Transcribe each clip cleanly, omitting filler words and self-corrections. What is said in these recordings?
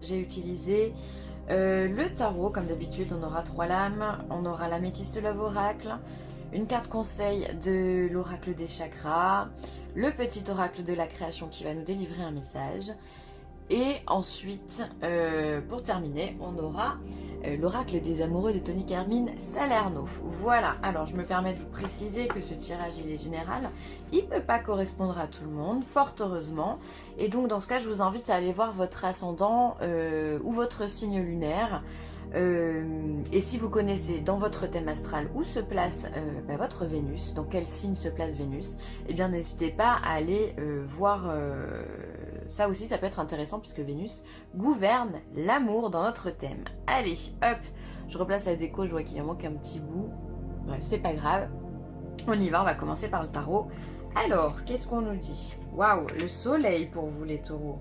j'ai utilisé le tarot, comme d'habitude. On aura 3 lames, on aura l'améthyste Love Oracle, une carte conseil de l'oracle des chakras, le petit oracle de la création qui va nous délivrer un message. Et ensuite, pour terminer, on aura l'oracle des amoureux de Tony Carmine Salerno. Voilà, alors je me permets de vous préciser que ce tirage il est général. Il ne peut pas correspondre à tout le monde, fort heureusement. Et donc dans ce cas, je vous invite à aller voir votre ascendant ou votre signe lunaire. Et si vous connaissez dans votre thème astral où se place votre Vénus, dans quel signe se place Vénus, eh bien n'hésitez pas à aller voir ça aussi, ça peut être intéressant puisque Vénus gouverne l'amour dans notre thème. Allez, hop, je replace la déco, je vois qu'il en manque un petit bout. Bref, c'est pas grave. On y va, on va commencer par le tarot. Alors, qu'est-ce qu'on nous dit? Waouh, le soleil pour vous les taureaux.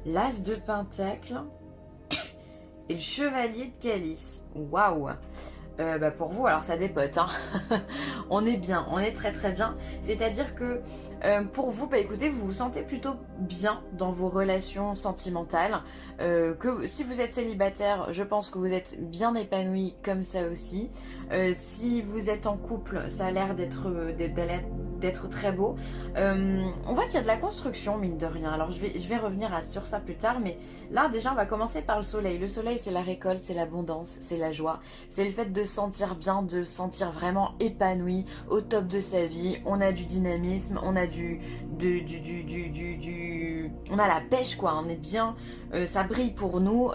L'as de pentacle et le chevalier de calice. Waouh. Pour vous, alors ça dépote, hein. On est bien, on est très très bien. C'est-à-dire que pour vous, écoutez, vous vous sentez plutôt bien dans vos relations sentimentales. Que si vous êtes célibataire, je pense que vous êtes bien épanoui comme ça aussi. Si vous êtes en couple, ça a l'air d'être très beau. On voit qu'il y a de la construction, mine de rien. Alors je vais revenir sur ça plus tard, mais là déjà on va commencer par le soleil. Le soleil, c'est la récolte, c'est l'abondance, c'est la joie, c'est le fait de se sentir bien, de se sentir vraiment épanoui, au top de sa vie. On a du dynamisme, on a on a la pêche quoi, on est bien, ça brille pour nous.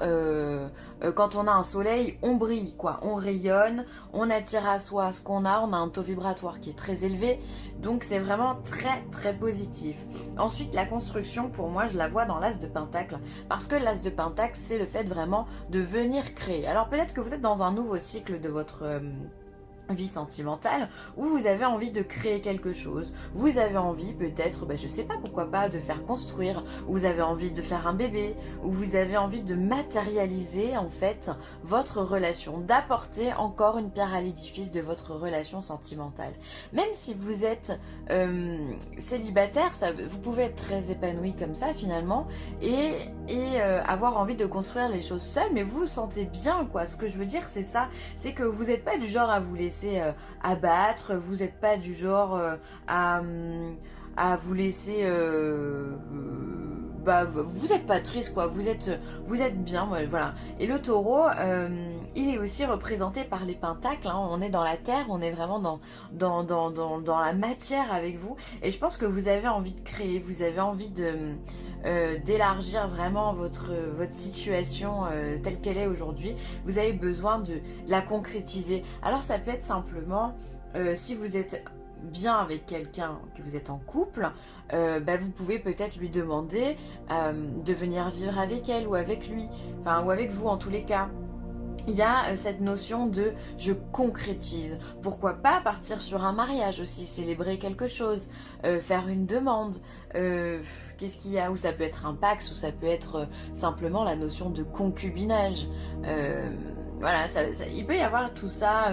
Quand on a un soleil, on brille quoi, on rayonne, on attire à soi ce qu'on a, on a un taux vibratoire qui est très élevé, donc c'est vraiment très très positif. Ensuite, la construction, pour moi, je la vois dans l'as de pentacle, parce que l'as de pentacle, c'est le fait vraiment de venir créer. Alors peut-être que vous êtes dans un nouveau cycle de votre vie sentimentale où vous avez envie de créer quelque chose, vous avez envie peut-être, je sais pas, pourquoi pas, de faire construire, ou vous avez envie de faire un bébé, ou vous avez envie de matérialiser en fait votre relation, d'apporter encore une pierre à l'édifice de votre relation sentimentale. Même si vous êtes célibataire, vous pouvez être très épanoui comme ça finalement et avoir envie de construire les choses seul, mais vous vous sentez bien quoi. Ce que je veux dire c'est ça, c'est que vous n'êtes pas du genre à vous laisser abattre, vous n'êtes pas du genre à vous laisser vous n'êtes pas triste quoi, vous êtes bien, voilà. Et le taureau, il est aussi représenté par les pentacles, hein. On est dans la terre, on est vraiment dans la matière avec vous, et je pense que vous avez envie de créer, vous avez envie d'élargir vraiment votre situation telle qu'elle est aujourd'hui. Vous avez besoin de la concrétiser. Alors ça peut être simplement si vous êtes bien avec quelqu'un, que vous êtes en couple, vous pouvez peut-être lui demander de venir vivre avec elle ou avec lui, enfin ou avec vous en tous les cas. Il y a cette notion de je concrétise. Pourquoi pas partir sur un mariage aussi, célébrer quelque chose, faire une demande. Qu'est-ce qu'il y a? Ou ça peut être un pax, ou ça peut être simplement la notion de concubinage. Voilà, il peut y avoir tout ça.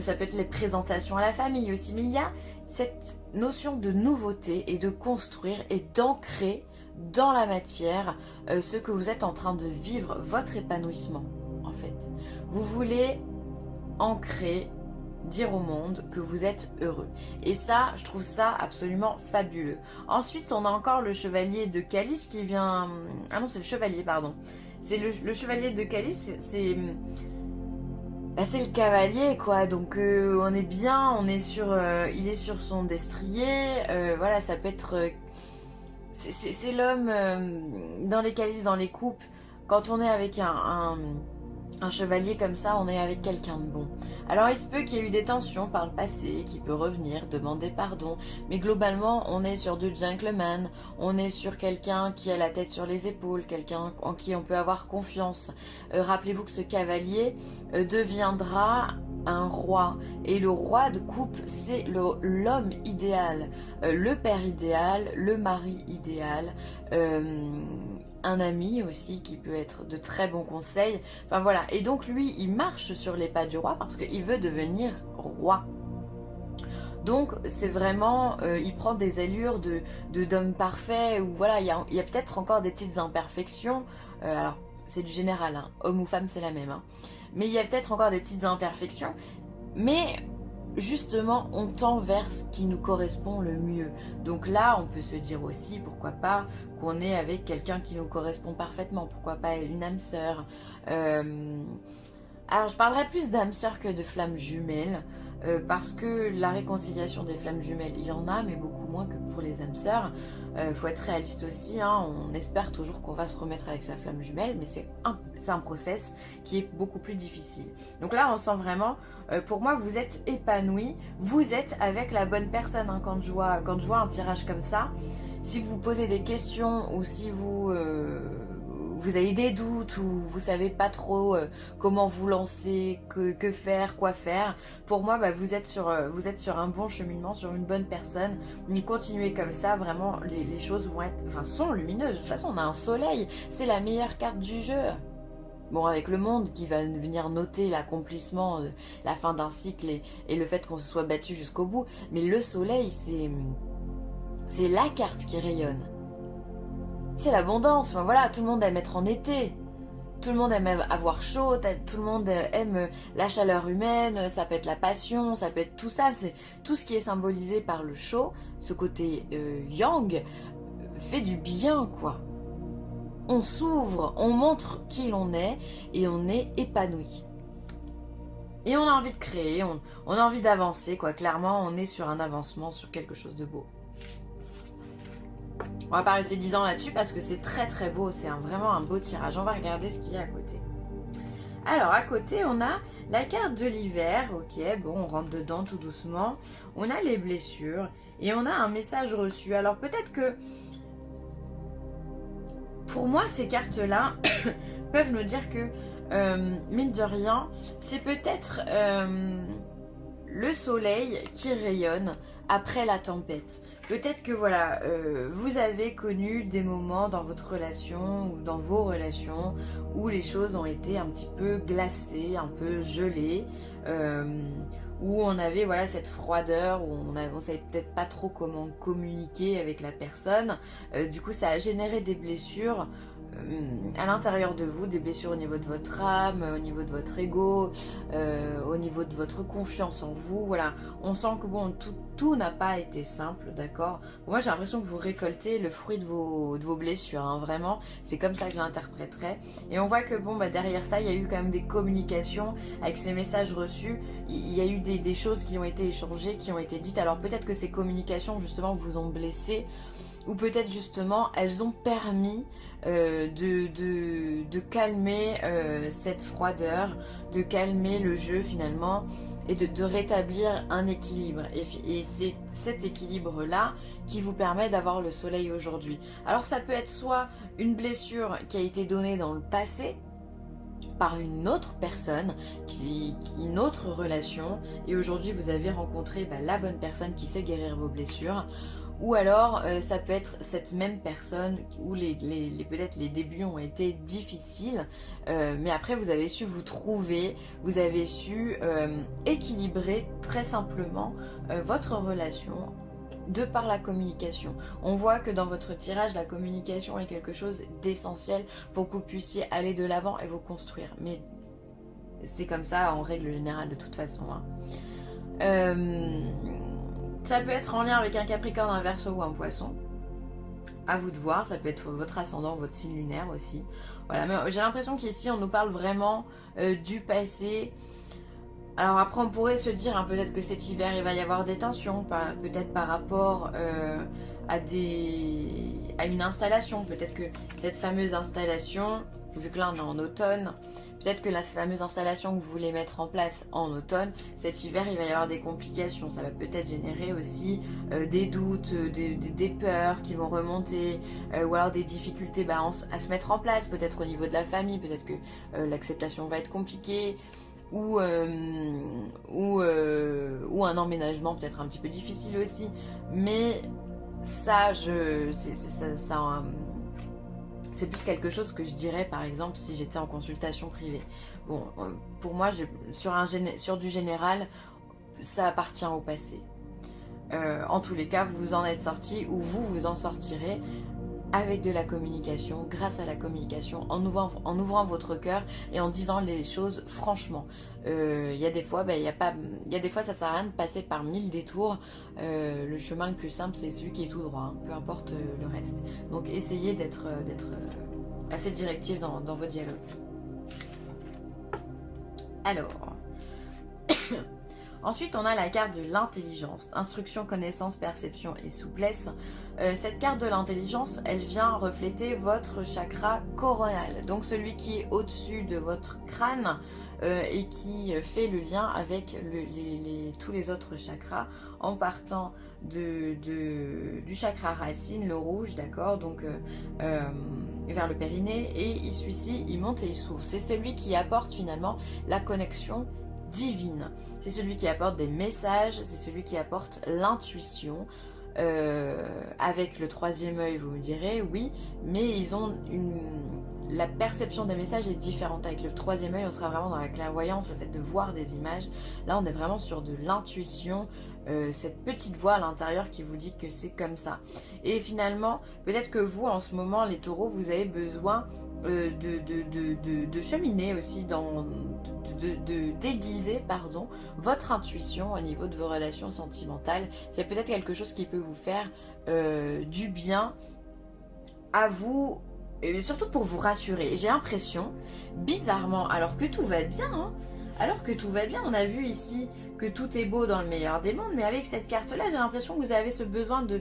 Ça peut être les présentations à la famille aussi. Mais il y a cette notion de nouveauté et de construire et d'ancrer dans la matière ce que vous êtes en train de vivre, votre épanouissement. Vous voulez ancrer, dire au monde que vous êtes heureux. Et ça, je trouve ça absolument fabuleux. Ensuite, on a encore le chevalier de calice qui vient... Ah non, c'est le chevalier, pardon. C'est le chevalier de calice, c'est le cavalier, quoi. Donc, on est bien, on est sur... il est sur son destrier. Voilà, ça peut être... c'est l'homme dans les calices, dans les coupes. Quand on est avec un chevalier comme ça, on est avec quelqu'un de bon. Alors il se peut qu'il y ait eu des tensions par le passé, qui peut revenir, demander pardon, mais globalement on est sur du gentleman, on est sur quelqu'un qui a la tête sur les épaules, quelqu'un en qui on peut avoir confiance. Rappelez-vous que ce cavalier deviendra un roi, et le roi de coupe c'est l'homme idéal, le père idéal, le mari idéal, un ami aussi qui peut être de très bons conseils. Enfin voilà, et donc lui il marche sur les pas du roi parce qu'il veut devenir roi. Donc c'est vraiment, il prend des allures d'homme parfait, ou voilà, il y a peut-être encore des petites imperfections. Alors c'est du général, hein. Homme ou femme c'est la même, hein. Mais il y a peut-être encore des petites imperfections, mais justement on tend vers ce qui nous correspond le mieux. Donc là on peut se dire aussi, pourquoi pas, qu'on est avec quelqu'un qui nous correspond parfaitement, pourquoi pas une âme sœur. Alors je parlerai plus d'âme sœur que de flammes jumelles, parce que la réconciliation des flammes jumelles, il y en a, mais beaucoup moins que pour les âmes sœurs. Faut être réaliste aussi, hein, on espère toujours qu'on va se remettre avec sa flamme jumelle, mais c'est un process qui est beaucoup plus difficile. Donc là on sent vraiment, pour moi vous êtes épanoui, vous êtes avec la bonne personne, hein, quand je vois un tirage comme ça. Si vous vous posez des questions ou si vous avez des doutes ou vous savez pas trop comment vous lancer, que faire, quoi faire, pour moi bah, vous êtes sur un bon cheminement, sur une bonne personne. Continuez comme ça, vraiment les choses sont lumineuses. De toute façon on a un soleil, c'est la meilleure carte du jeu. Bon, avec le monde qui va venir noter l'accomplissement, la fin d'un cycle et le fait qu'on se soit battu jusqu'au bout, mais le soleil c'est la carte qui rayonne. C'est l'abondance, enfin, voilà, tout le monde aime être en été. Tout le monde aime avoir chaud, tout le monde aime la chaleur humaine, ça peut être la passion, ça peut être tout ça. C'est tout ce qui est symbolisé par le chaud, ce côté yang, fait du bien, quoi. On s'ouvre, on montre qui l'on est et on est épanoui. Et on a envie de créer, on a envie d'avancer, quoi. Clairement, on est sur un avancement, sur quelque chose de beau. On va pas rester 10 ans là-dessus parce que c'est très très beau, c'est vraiment un beau tirage. On va regarder ce qu'il y a à côté. Alors à côté on a la carte de l'hiver, ok, bon on rentre dedans tout doucement. On a les blessures et on a un message reçu. Alors peut-être que pour moi ces cartes-là peuvent nous dire que mine de rien, c'est peut-être le soleil qui rayonne après la tempête. Peut-être que voilà, vous avez connu des moments dans votre relation ou dans vos relations où les choses ont été un petit peu glacées, un peu gelées, où on avait voilà cette froideur, où on savait peut-être pas trop comment communiquer avec la personne. Du coup, ça a généré des blessures à l'intérieur de vous, des blessures au niveau de votre âme, au niveau de votre ego, au niveau de votre confiance en vous. Voilà, on sent que bon, tout n'a pas été simple, d'accord. Moi j'ai l'impression que vous récoltez le fruit de vos blessures, hein, vraiment, c'est comme ça que je l'interpréterais. Et on voit que bon, bah, derrière ça, il y a eu quand même des communications avec ces messages reçus, il y a eu des choses qui ont été échangées, qui ont été dites. Alors peut-être que ces communications justement vous ont blessé, ou peut-être justement elles ont permis de calmer cette froideur, de calmer le jeu finalement et de rétablir un équilibre. Et c'est cet équilibre-là qui vous permet d'avoir le soleil aujourd'hui. Alors ça peut être soit une blessure qui a été donnée dans le passé par une autre personne, une autre relation, et aujourd'hui vous avez rencontré la bonne personne qui sait guérir vos blessures. Ou alors ça peut être cette même personne où peut-être les débuts ont été difficiles, mais après vous avez su vous trouver, vous avez su équilibrer très simplement votre relation de par la communication. On voit que dans votre tirage, la communication est quelque chose d'essentiel pour que vous puissiez aller de l'avant et vous construire. Mais c'est comme ça en règle générale de toute façon, hein. Ça peut être en lien avec un Capricorne, un Verseau ou un Poisson. À vous de voir, ça peut être votre ascendant, votre signe lunaire aussi. Voilà, mais j'ai l'impression qu'ici on nous parle vraiment du passé. Alors après on pourrait se dire hein, peut-être que cet hiver il va y avoir des tensions, peut-être par rapport à une installation. Peut-être que cette fameuse installation, vu que là on est en automne, peut-être que la fameuse installation que vous voulez mettre en place en automne, cet hiver il va y avoir des complications. Ça va peut-être générer aussi des doutes, des peurs qui vont remonter, ou alors des difficultés à se mettre en place, peut-être au niveau de la famille, peut-être que l'acceptation va être compliquée, ou un emménagement peut-être un petit peu difficile aussi. Mais ça, c'est plus quelque chose que je dirais par exemple si j'étais en consultation privée. Bon, pour moi, sur du général, ça appartient au passé. En tous les cas, vous en êtes sorti ou vous en sortirez. avec de la communication, grâce à la communication, en ouvrant votre cœur et en disant les choses franchement. Il y a des fois, ça sert à rien de passer par 1000 détours. Le chemin le plus simple, c'est celui qui est tout droit, hein, peu importe le reste. Donc essayez d'être assez directif dans vos dialogues. Alors, ensuite on a la carte de l'intelligence, instruction, connaissance, perception et souplesse. Cette carte de l'intelligence, elle vient refléter votre chakra coronal, donc celui qui est au-dessus de votre crâne et qui fait le lien avec tous les autres chakras en partant du chakra racine, le rouge, d'accord, donc vers le périnée, et celui-ci il monte et il s'ouvre. C'est celui qui apporte finalement la connexion divine, c'est celui qui apporte des messages, c'est celui qui apporte l'intuition. Avec le troisième œil, vous me direz, oui, mais ils ont la perception des messages est différente. Avec le troisième œil, on sera vraiment dans la clairvoyance, le fait de voir des images. Là, on est vraiment sur de l'intuition, cette petite voix à l'intérieur qui vous dit que c'est comme ça. Et finalement, peut-être que vous, en ce moment, les taureaux, vous avez besoin de cheminer aussi, de déguiser votre intuition au niveau de vos relations sentimentales. C'est peut-être quelque chose qui peut vous faire du bien à vous, et surtout pour vous rassurer. J'ai l'impression, bizarrement, alors que tout va bien, on a vu ici que tout est beau dans le meilleur des mondes, mais avec cette carte-là, j'ai l'impression que vous avez ce besoin de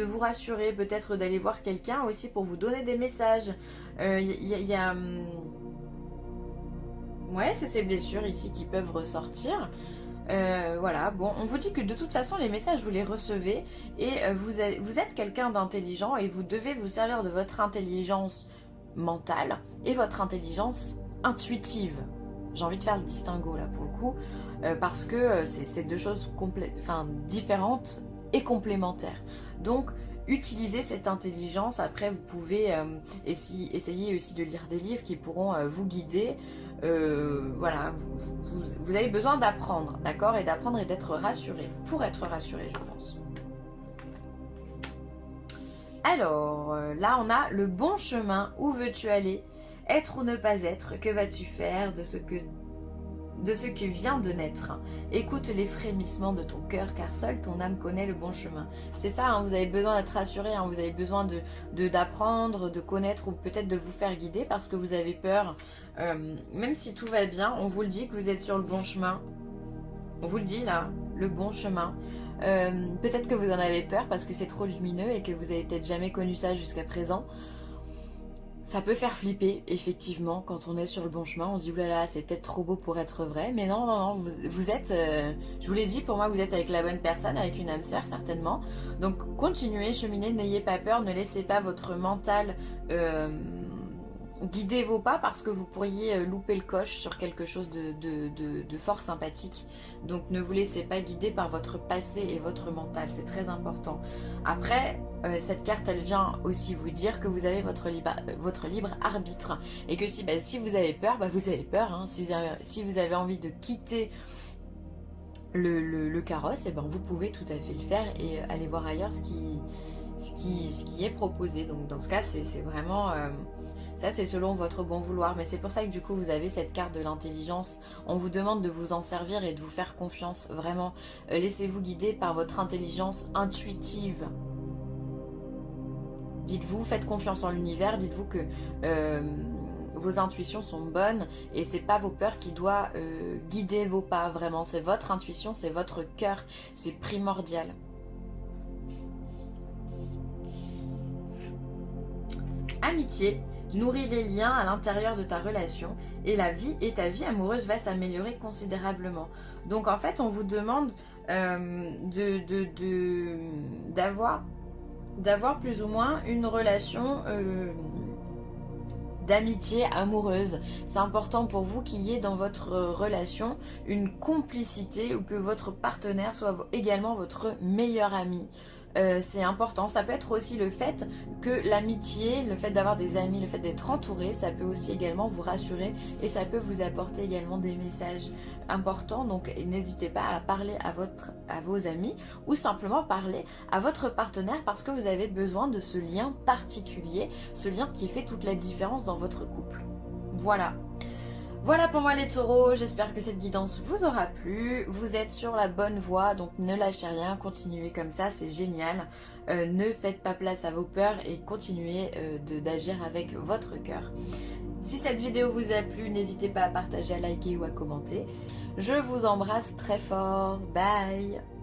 vous rassurer, peut-être d'aller voir quelqu'un aussi pour vous donner des messages. Ouais, c'est ces blessures ici qui peuvent ressortir. Voilà, bon, on vous dit que de toute façon, les messages, vous les recevez et vous êtes quelqu'un d'intelligent et vous devez vous servir de votre intelligence mentale et votre intelligence intuitive. J'ai envie de faire le distinguo là pour le coup, parce que c'est deux choses différentes et complémentaires. Donc, utilisez cette intelligence. Après, vous pouvez essayer aussi de lire des livres qui pourront vous guider. Voilà, vous avez besoin d'apprendre, d'accord, et d'apprendre et d'être rassuré, pour être rassuré, je pense. Alors, là on a le bon chemin, où veux-tu aller, être ou ne pas être, que vas-tu faire de ce que vient de naître. Écoute les frémissements de ton cœur, car seule ton âme connaît le bon chemin. C'est ça, hein, vous avez besoin d'être rassuré, hein, vous avez besoin d'apprendre, de connaître, ou peut-être de vous faire guider parce que vous avez peur. Même si tout va bien, on vous le dit que vous êtes sur le bon chemin. On vous le dit là, le bon chemin. Peut-être que vous en avez peur parce que c'est trop lumineux et que vous avez peut-être jamais connu ça jusqu'à présent. Ça peut faire flipper, effectivement, quand on est sur le bon chemin. On se dit, oulala, c'est peut-être trop beau pour être vrai. Mais non, non, non, vous êtes, je vous l'ai dit, pour moi, vous êtes avec la bonne personne, avec une âme sœur, certainement. Donc, continuez, cheminez, n'ayez pas peur, ne laissez pas votre mental guider vos pas parce que vous pourriez louper le coche sur quelque chose de fort sympathique. Donc ne vous laissez pas guider par votre passé et votre mental, c'est très important. Après, cette carte elle vient aussi vous dire que vous avez votre libre arbitre et que si vous avez peur, vous avez peur, hein. Si vous avez envie de quitter le carrosse, vous pouvez tout à fait le faire et aller voir ailleurs ce qui est proposé. Donc dans ce cas c'est vraiment... ça c'est selon votre bon vouloir, mais c'est pour ça que du coup vous avez cette carte de l'intelligence. On vous demande de vous en servir et de vous faire confiance, vraiment. Laissez-vous guider par votre intelligence intuitive. Dites-vous, faites confiance en l'univers, dites-vous que vos intuitions sont bonnes et c'est pas vos peurs qui doivent guider vos pas, vraiment. C'est votre intuition, c'est votre cœur, c'est primordial. Amitié. Nourris les liens à l'intérieur de ta relation et ta vie amoureuse va s'améliorer considérablement. Donc en fait on vous demande d'avoir plus ou moins une relation d'amitié amoureuse. C'est important pour vous qu'il y ait dans votre relation une complicité ou que votre partenaire soit également votre meilleur ami. c'est important. Ça peut être aussi le fait que l'amitié, le fait d'avoir des amis, le fait d'être entouré, ça peut aussi également vous rassurer et ça peut vous apporter également des messages importants. Donc n'hésitez pas à parler à vos amis ou simplement parler à votre partenaire parce que vous avez besoin de ce lien particulier, ce lien qui fait toute la différence dans votre couple. Voilà. Voilà pour moi les taureaux, j'espère que cette guidance vous aura plu. Vous êtes sur la bonne voie, donc ne lâchez rien, continuez comme ça, c'est génial. Ne faites pas place à vos peurs et continuez d'agir avec votre cœur. Si cette vidéo vous a plu, n'hésitez pas à partager, à liker ou à commenter. Je vous embrasse très fort, bye!